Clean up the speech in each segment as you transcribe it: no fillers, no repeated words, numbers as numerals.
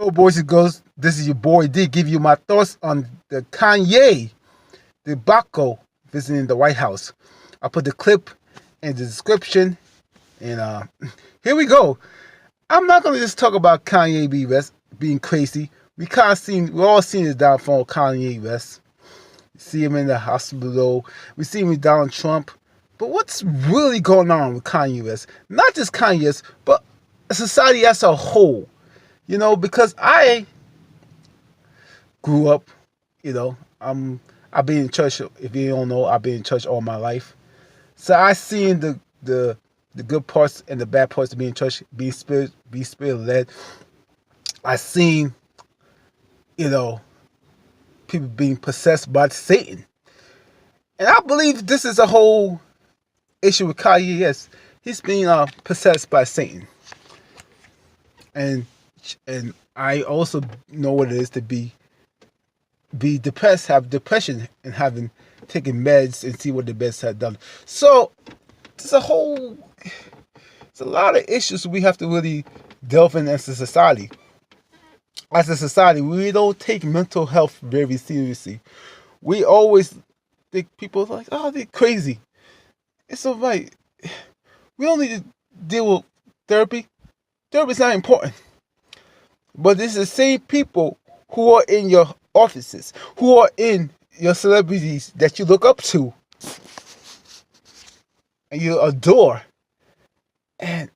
Oh, boys and girls, this is your boy D. Give you my thoughts on the Kanye debacle visiting the White House. I'll put the clip in the description, and here we go. I'm not gonna just talk about Kanye West being crazy. We all seen his downfall of Kanye West. We see him in the hospital. We see him with Donald Trump. But what's really going on with Kanye West? Not just Kanye West, but society as a whole. Because I grew up, I've been in church. If you don't know, I've been in church all my life. So I seen the good parts and the bad parts of being in church, be spirit led. I seen, people being possessed by Satan. And I believe this is a whole issue with Kanye. Yes, he's being possessed by Satan. And I also know what it is to be depressed, have depression, and having taken meds and see what the meds have done. So there's a lot of issues we have to really delve in as a society. As a society, we don't take mental health very seriously. We always think people are like, oh, they're crazy. It's alright. We don't need to deal with therapy. Therapy is not important. But it's the same people who are in your offices, who are in your celebrities that you look up to and you adore. And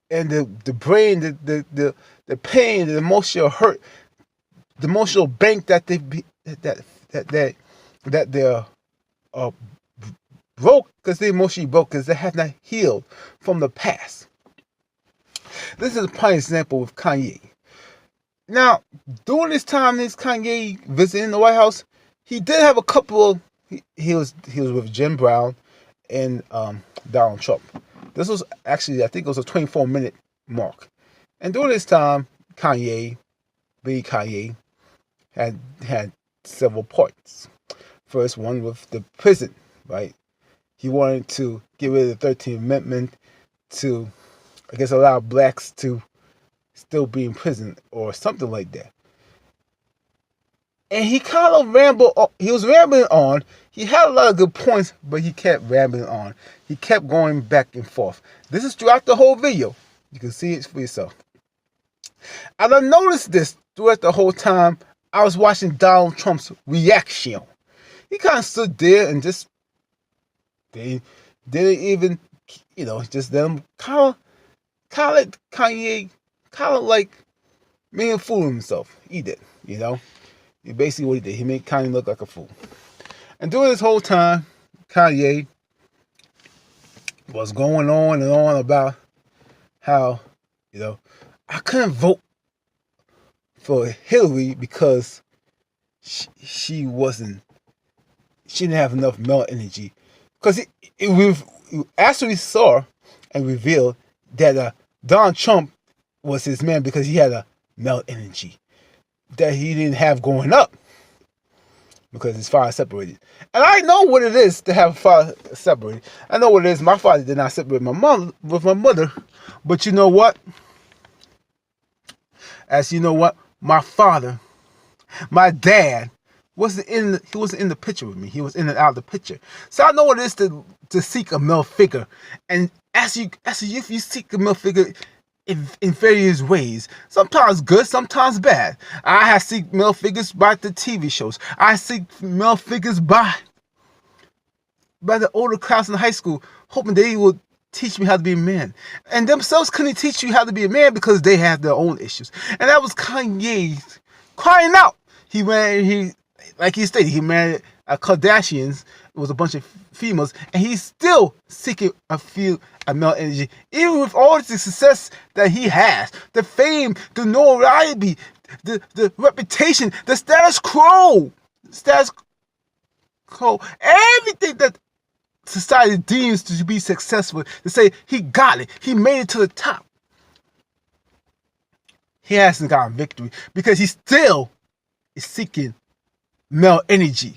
the brain, the pain, the emotional hurt, the emotional bank that they're broke, because they're emotionally broke, because they have not healed from the past. This is a prime example with Kanye. Now, during this time, this Kanye visiting the White House, he did have a couple of. He was with Jim Brown and Donald Trump. This was actually, I think it was a 24-minute mark. And during this time, Kanye had several points. First one with the prison, right? He wanted to get rid of the 13th Amendment to, I guess, allow blacks to still be in prison or something like that. And he kind of rambled. He was rambling on. He had a lot of good points, but he kept rambling on. He kept going back and forth. This is throughout the whole video. You can see it for yourself. And I noticed this throughout the whole time I was watching Donald Trump's reaction. He kind of stood there and just they didn't even, just let him kind of let Kanye kind of like made him fool himself. He did, Basically what he did, he made Kanye look like a fool. And during this whole time, Kanye was going on and on about how, I couldn't vote for Hillary because she didn't have enough male energy. Because after we saw and revealed that Donald Trump was his man because he had a male energy that he didn't have growing up because his father separated. And I know what it is to have a father separated. I know what it is. My father did not separate my mom with my mother. But you know what? My father, my dad, he wasn't in the picture with me. He was in and out of the picture. So I know what it is to seek a male figure. And as a youth, you seek a male figure in various ways. Sometimes good, sometimes bad. I have seek male figures by the TV shows. I seek male figures by the older class in high school, hoping they would teach me how to be a man. And themselves couldn't teach you how to be a man because they have their own issues. And that was Kanye crying out. Like he stated, he married Kardashians. It was a bunch of females, and he's still seeking a male energy, even with all the success that he has, the fame, the notoriety, the reputation, the status quo, everything that society deems to be successful. To say he got it, he made it to the top. He hasn't gotten victory because he still is seeking male energy.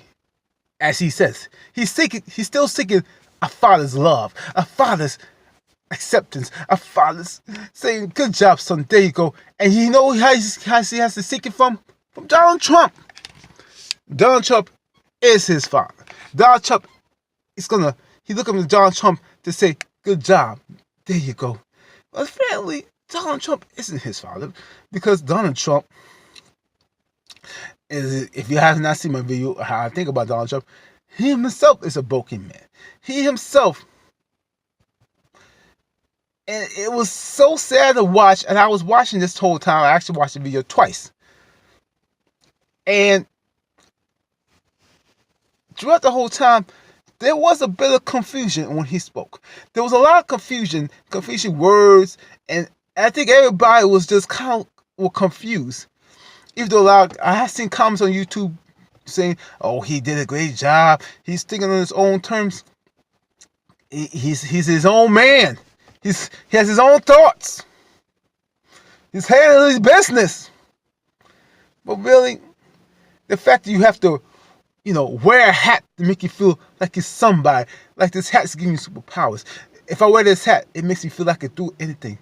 As he says, he's still seeking a father's love, a father's acceptance, our fathers saying, "Good job, son. There you go." And you know how he has to seek it from? From Donald Trump. Donald Trump is his father. Donald Trump is gonna. He look up to Donald Trump to say, "Good job. There you go." But apparently, Donald Trump isn't his father because Donald Trump is. If you have not seen my video, how I think about Donald Trump, he himself is a broken man. He himself. And it was so sad to watch, and I was watching this whole time. I actually watched the video twice. And throughout the whole time, there was a bit of confusion when he spoke. There was a lot of confusion words, and I think everybody was just kind of confused. Even though I have seen comments on YouTube saying, "Oh, he did a great job. He's thinking on his own terms. He's his own man. He has his own thoughts. He's handling his business." But really, the fact that you have to, wear a hat to make you feel like you're somebody, like this hat's giving you superpowers. If I wear this hat, it makes me feel like I can do anything.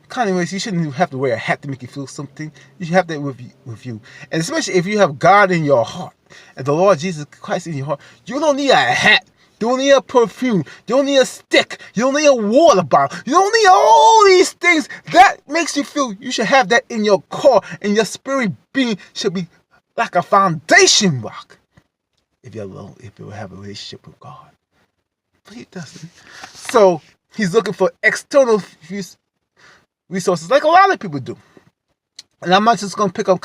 Kanye West, you shouldn't even have to wear a hat to make you feel something. You should have that with you. And especially if you have God in your heart and the Lord Jesus Christ in your heart, you don't need a hat. You don't need a perfume. You don't need a stick. You don't need a water bottle. You don't need all these things. That makes you feel you should have that in your core, and your spirit being should be like a foundation rock. If you have a relationship with God. But he doesn't. So he's looking for external resources like a lot of people do. And I'm not just going to pick on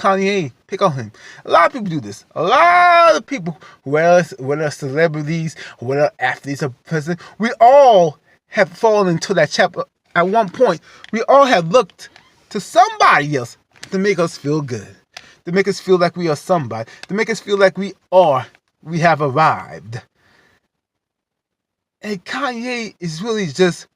him. A lot of people do this. A lot of people, whether celebrities, whether athletes or president, we all have fallen into that chapter. At one point, we all have looked to somebody else to make us feel good, to make us feel like we are somebody, to make us feel like we have arrived. And Kanye is really just,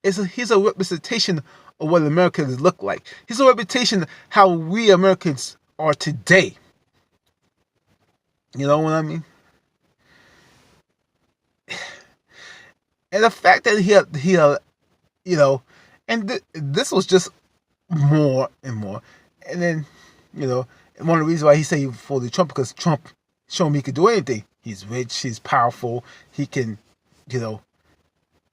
he's a representation of what Americans look like. He's a reputation of how we Americans are today. You know what I mean? And the fact that he and this was just more and more. And then, one of the reasons why he said he voted Trump, because Trump showed me he could do anything. He's rich, he's powerful, he can,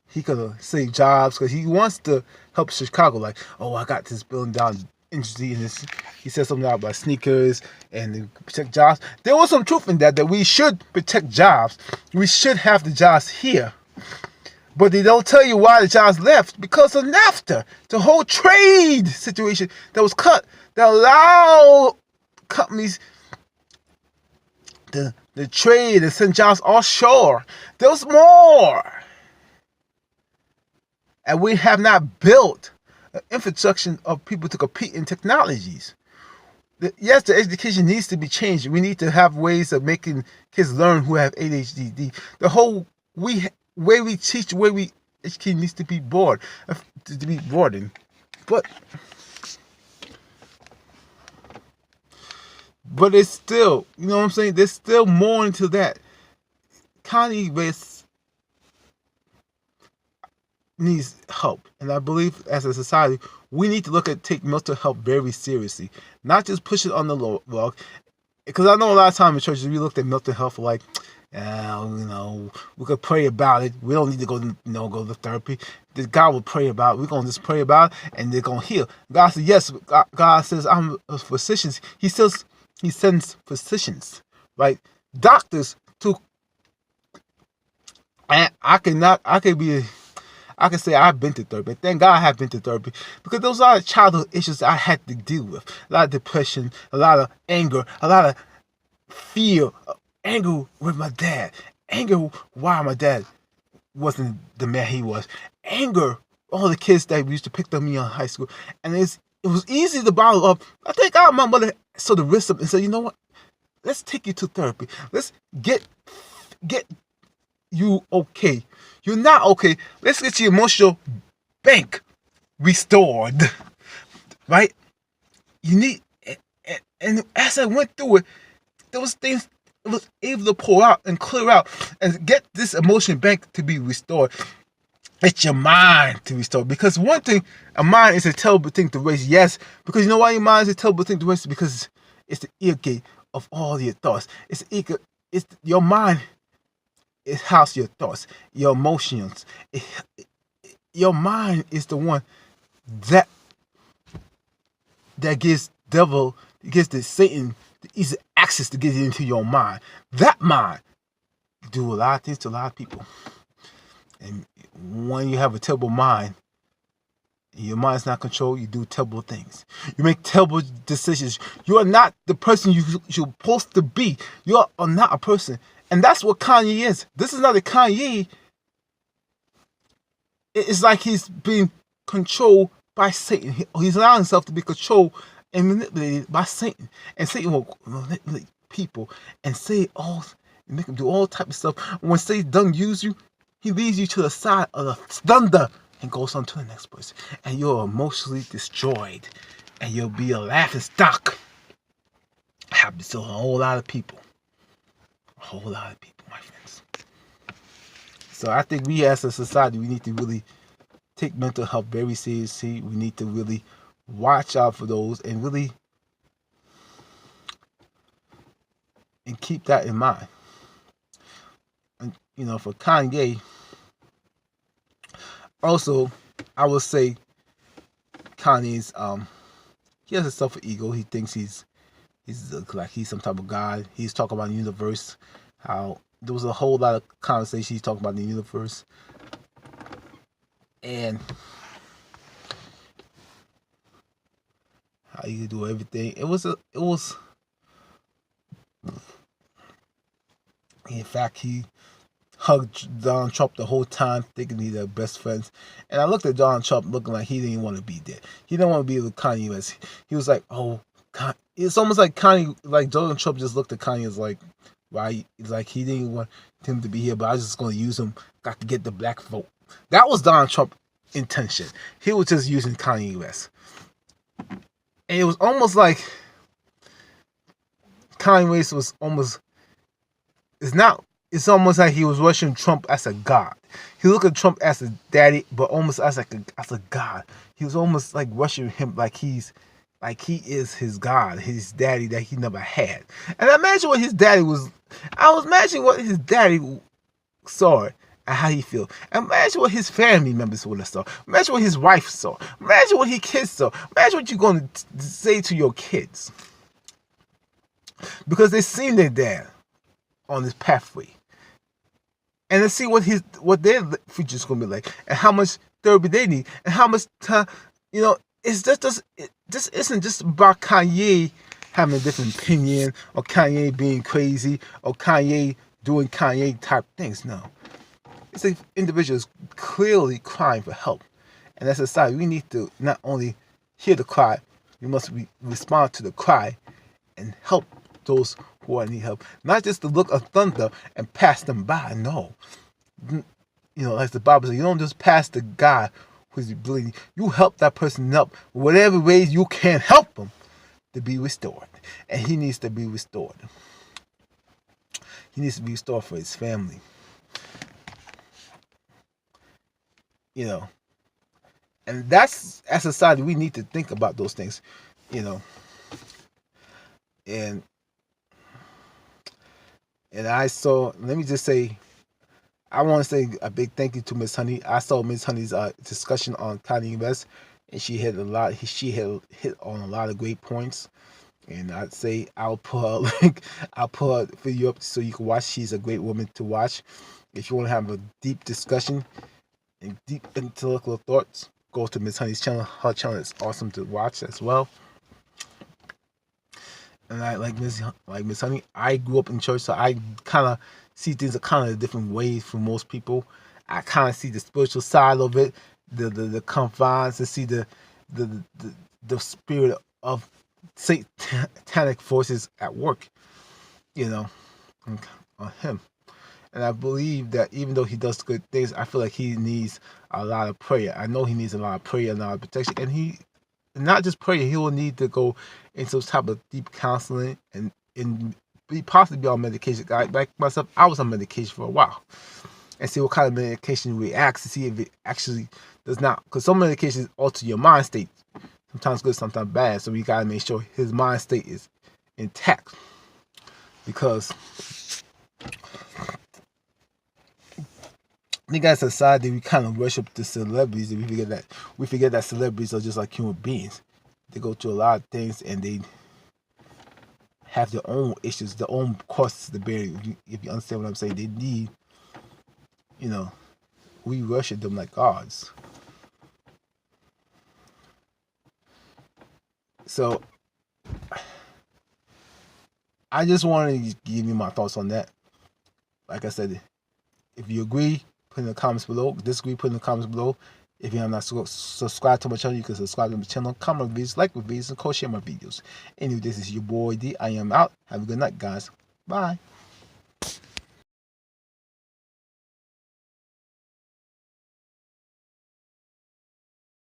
he could save jobs because he wants to help Chicago. Like, oh, I got this building down interested in this. He said something about sneakers and protect jobs. There was some truth in that we should protect jobs. We should have the jobs here. But they don't tell you why the jobs left, because of NAFTA, the whole trade situation that was cut, that allowed companies the trade and send jobs offshore. There was more. And we have not built an infrastructure of people to compete in technologies. Yes, the education needs to be changed. We need to have ways of making kids learn who have ADHD. The whole way we teach, the way we educate needs to be broadened. But it's still, you know what I'm saying? There's still more into that. Kanye West needs help, and I believe as a society we need to take mental health very seriously, not just push it on the log. Because I know a lot of times in churches we looked at mental health like, we could pray about it. We don't need to go to therapy. God will pray about it. We're gonna just pray about it, and they're gonna heal. God says yes. God says I'm a physician. He says He sends physicians, right? Doctors to. And I can say I've been to therapy. Thank God I have been to therapy, because those are childhood issues I had to deal with. A lot of depression, a lot of anger, a lot of fear, anger with my dad, anger why my dad wasn't the man he was, anger all the kids that used to pick on me in high school, and it was easy to bottle up. I think my mother saw the risk of it and said, you know what? Let's take you to therapy. Let's get you okay. You're not okay. Let's get your emotional bank restored. Right? You need, and as I went through it, there was things I was able to pour out and clear out and get this emotion bank to be restored. It's your mind to restore. Because one thing, a mind is a terrible thing to waste. Yes, because you know why your mind is a terrible thing to waste? Because it's the ear gate of all your thoughts. It's the ear, it's your mind. It houses your thoughts, your emotions. Your mind is the one that gives devil, gives the Satan the easy access to get into your mind. That mind do a lot of things to a lot of people. And when you have a terrible mind, your mind's not controlled, you do terrible things. You make terrible decisions. You are not the person you're supposed to be. You are not a person. And that's what Kanye is. This is not a Kanye. It's like he's being controlled by Satan. He's allowing himself to be controlled and manipulated by Satan. And Satan will manipulate people and say make them do all type of stuff. When Satan done use you, he leads you to the side of the thunder and goes on to the next person. And you're emotionally destroyed. And you'll be a laughing stock. Happens to a whole lot of people. A whole lot of people, my friends. So I think we as a society, we need to really take mental health very seriously. We need to really watch out for those and really keep that in mind. And for Kanye, also I will say Kanye's he has a self-ego. He thinks he's like he's some type of god. He's talking about the universe. How there was a whole lot of conversation he's talking about the universe. And how you do everything. It was in fact, he hugged Donald Trump the whole time, thinking he's their best friends. And I looked at Donald Trump looking like he didn't want to be there. He didn't want to be with Kanye West. He was like, oh, it's almost like Kanye, like Donald Trump just looked at Kanye as like, why? It's like he didn't want him to be here, but I was just going to use him. Got to get the black vote. That was Donald Trump's intention. He was just using Kanye West. And it was almost like Kanye West was almost, it's almost like he was worshiping Trump as a god. He looked at Trump as a daddy, but almost as a god. He was almost like worshiping him like he is his god, his daddy that he never had. And imagine what his daddy was. I was imagining what his daddy saw and how he feel. Imagine what his family members would have saw. Imagine what his wife saw. Imagine what his kids saw. Imagine what you're going to say to your kids. Because they seen their dad on this pathway. And let's see what their future's going to be like. And how much therapy they need. And how much time, it's this isn't just about Kanye having a different opinion, or Kanye being crazy, or Kanye doing Kanye type things. No. It's like individuals clearly crying for help. And as a society, we need to not only hear the cry, we must respond to the cry and help those who need help. Not just to look of thunder and pass them by. No. Like the Bible says, you don't just pass the guy who's bleeding. You help that person up whatever ways you can help him to be restored. And he needs to be restored. He needs to be restored for his family. And that's, as a society, we need to think about those things, and I saw, let me just say, I want to say a big thank you to Miss Honey. I saw Miss Honey's discussion on Kanye West, and she hit hit on a lot of great points. And I'd say I'll put her link, I'll put her for you up so you can watch. She's a great woman to watch. If you want to have a deep discussion and deep intellectual thoughts, go to Miss Honey's channel. Her channel is awesome to watch as well. And I like Miss Honey. I grew up in church, so I kind of see things a kind of different ways from most people. I kind of see the spiritual side of it, the confines, to see the spirit of satanic forces at work, on him. And I believe that even though he does good things, I feel like he needs a lot of prayer. I know he needs a lot of prayer and a lot of protection, and not just prayer, he will need to go into some type of deep counseling and possibly be on medication. Like myself, I was on medication for a while. and see what kind of medication reacts to see if it actually does not. Because some medications alter your mind state. Sometimes good, sometimes bad. So we gotta make sure his mind state is intact. Because I think as a society we kind of worship the celebrities, and we forget that celebrities are just like human beings. They go through a lot of things, and they have their own issues, their own costs to bear. If you understand what I'm saying, they need, you know, we worship them like gods. So I just wanted to give you my thoughts on that. Like I said, if you agree, put in the comments below. Disagree, put in the comments below. If you have not subscribed to my channel, you can subscribe to my channel, comment videos, like my videos, and co-share my videos. Anyway, this is your boy D. I am out. Have a good night, guys. Bye.